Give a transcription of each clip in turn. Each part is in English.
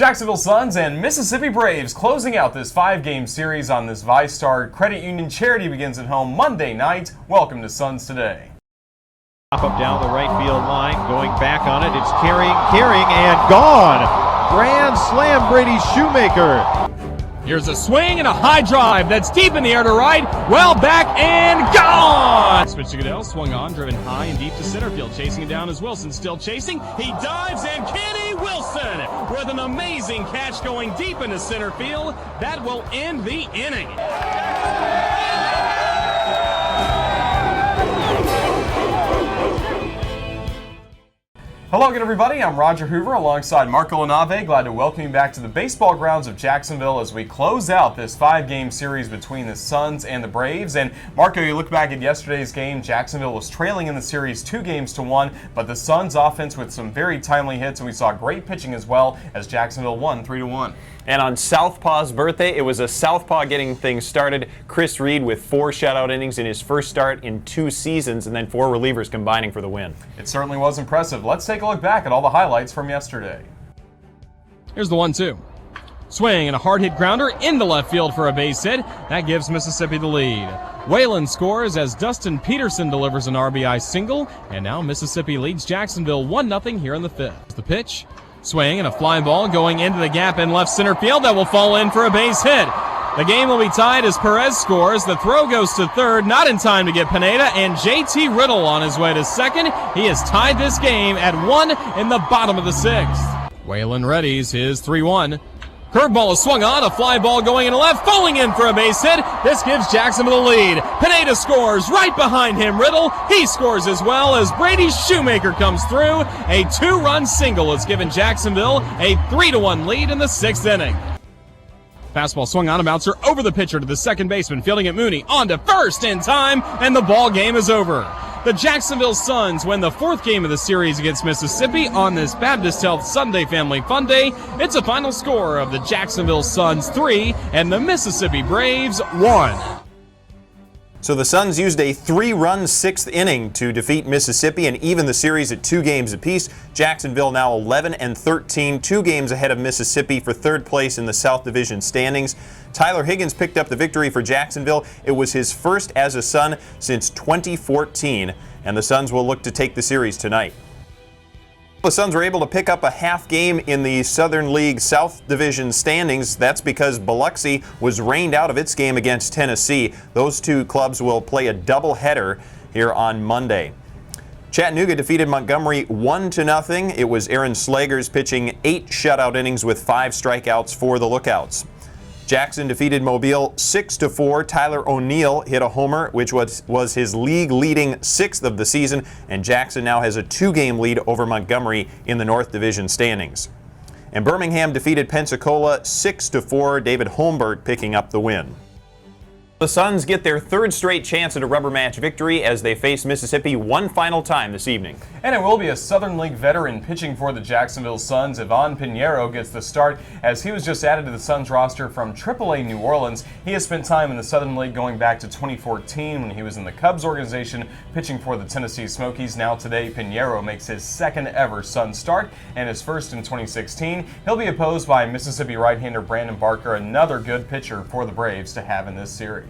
Jacksonville Suns and Mississippi Braves closing out this 5-game series on this VyStar Credit Union charity begins at home Monday night. Welcome to Suns Today. Up down the right field line, going back on it. It's carrying, and gone. Grand slam, Brady Shoemaker. Here's a swing and a high drive that's deep in the air to right, well back and gone! Switch to Goodell, swung on, driven high and deep to center field, chasing it down as Wilson still chasing. He dives, and Kenny Wilson with an amazing catch going deep into center field. That will end the inning. Hello again, everybody. I'm Roger Hoover alongside Marco LaNave. Glad to welcome you back to the baseball grounds of Jacksonville as we close out this 5-game series between the Suns and the Braves. And Marco, you look back at yesterday's game, Jacksonville was trailing in the series 2-1, but the Suns offense with some very timely hits, and we saw great pitching as well as Jacksonville won 3-1. And on Southpaw's birthday, it was a Southpaw getting things started. Chris Reed with 4 shutout innings in his first start in 2 seasons, and then 4 relievers combining for the win. It certainly was impressive. Let's take a look back at all the highlights from yesterday. Here's the 1-2. Swing and a hard hit grounder into left field for a base hit. That gives Mississippi the lead. Whalen scores as Dustin Peterson delivers an RBI single, and now Mississippi leads Jacksonville 1-0 here in the 5th. The pitch. Swing and a fly ball going into the gap in left center field that will fall in for a base hit. The game will be tied as Perez scores. The throw goes to third, not in time to get Pineda, and JT Riddle on his way to second. He has tied this game at 1 in the bottom of the 6th. Whalen readies his 3-1. Curveball is swung on, a fly ball going in left, falling in for a base hit. This gives Jacksonville the lead. Pineda scores right behind him. Riddle, he scores as well as Brady Shoemaker comes through. A 2-run single has given Jacksonville a 3-1 lead in the 6th inning. Fastball swung on, a bouncer over the pitcher to the second baseman, fielding it Mooney, on to first in time, and the ball game is over. The Jacksonville Suns win the 4th game of the series against Mississippi on this Baptist Health Sunday Family Fun Day. It's a final score of the Jacksonville Suns 3 and the Mississippi Braves 1. So the Suns used a 3-run 6th inning to defeat Mississippi and even the series at 2 games apiece. Jacksonville now 11-13, 2 games ahead of Mississippi for 3rd place in the South Division standings. Tyler Higgins picked up the victory for Jacksonville. It was his first as a Sun since 2014, and the Suns will look to take the series tonight. The Suns were able to pick up a half game in the Southern League South Division standings. That's because Biloxi was rained out of its game against Tennessee. Those 2 clubs will play a doubleheader here on Monday. Chattanooga defeated Montgomery 1-0. It was Aaron Slagers pitching 8 shutout innings with 5 strikeouts for the Lookouts. Jackson defeated Mobile 6-4. Tyler O'Neill hit a homer, which was his league-leading 6th of the season, and Jackson now has a 2-game lead over Montgomery in the North Division standings. And Birmingham defeated Pensacola 6-4. David Holmberg picking up the win. The Suns get their 3rd straight chance at a rubber match victory as they face Mississippi one final time this evening. And it will be a Southern League veteran pitching for the Jacksonville Suns. Ivan Pinheiro gets the start as he was just added to the Suns roster from AAA New Orleans. He has spent time in the Southern League going back to 2014 when he was in the Cubs organization pitching for the Tennessee Smokies. Now today, Pinheiro makes his 2nd ever Suns start and his 1st in 2016. He'll be opposed by Mississippi right-hander Brandon Barker, another good pitcher for the Braves to have in this series.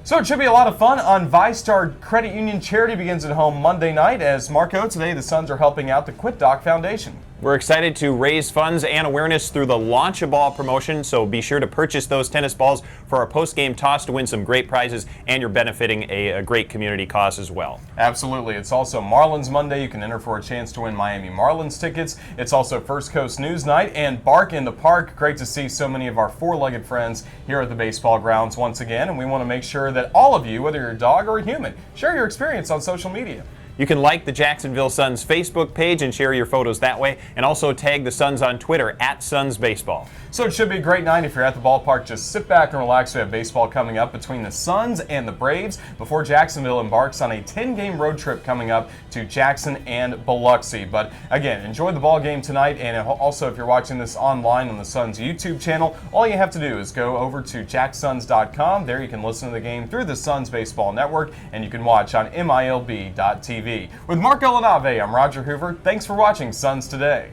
So it should be a lot of fun on VyStar Credit Union charity begins at home Monday night. As Marco, today the Suns are helping out the Quit Doc Foundation. We're excited to raise funds and awareness through the Launch a Ball promotion, so be sure to purchase those tennis balls for our post-game toss to win some great prizes, and you're benefiting a great community cause as well. Absolutely. It's also Marlins Monday. You can enter for a chance to win Miami Marlins tickets. It's also First Coast News Night and Bark in the Park. Great to see so many of our 4-legged friends here at the baseball grounds once again, and we want to make sure that all of you, whether you're a dog or a human, share your experience on social media. You can like the Jacksonville Suns Facebook page and share your photos that way, and also tag the Suns on Twitter @SunsBaseball. So it should be a great night. If you're at the ballpark, just sit back and relax. We have baseball coming up between the Suns and the Braves before Jacksonville embarks on a 10-game road trip coming up to Jackson and Biloxi. But again, enjoy the ball game tonight, and also if you're watching this online on the Suns YouTube channel, all you have to do is go over to jacksuns.com. There you can listen to the game through the Suns Baseball Network, and you can watch on MILB.TV. With Marco LaNave, I'm Roger Hoover. Thanks for watching Suns Today.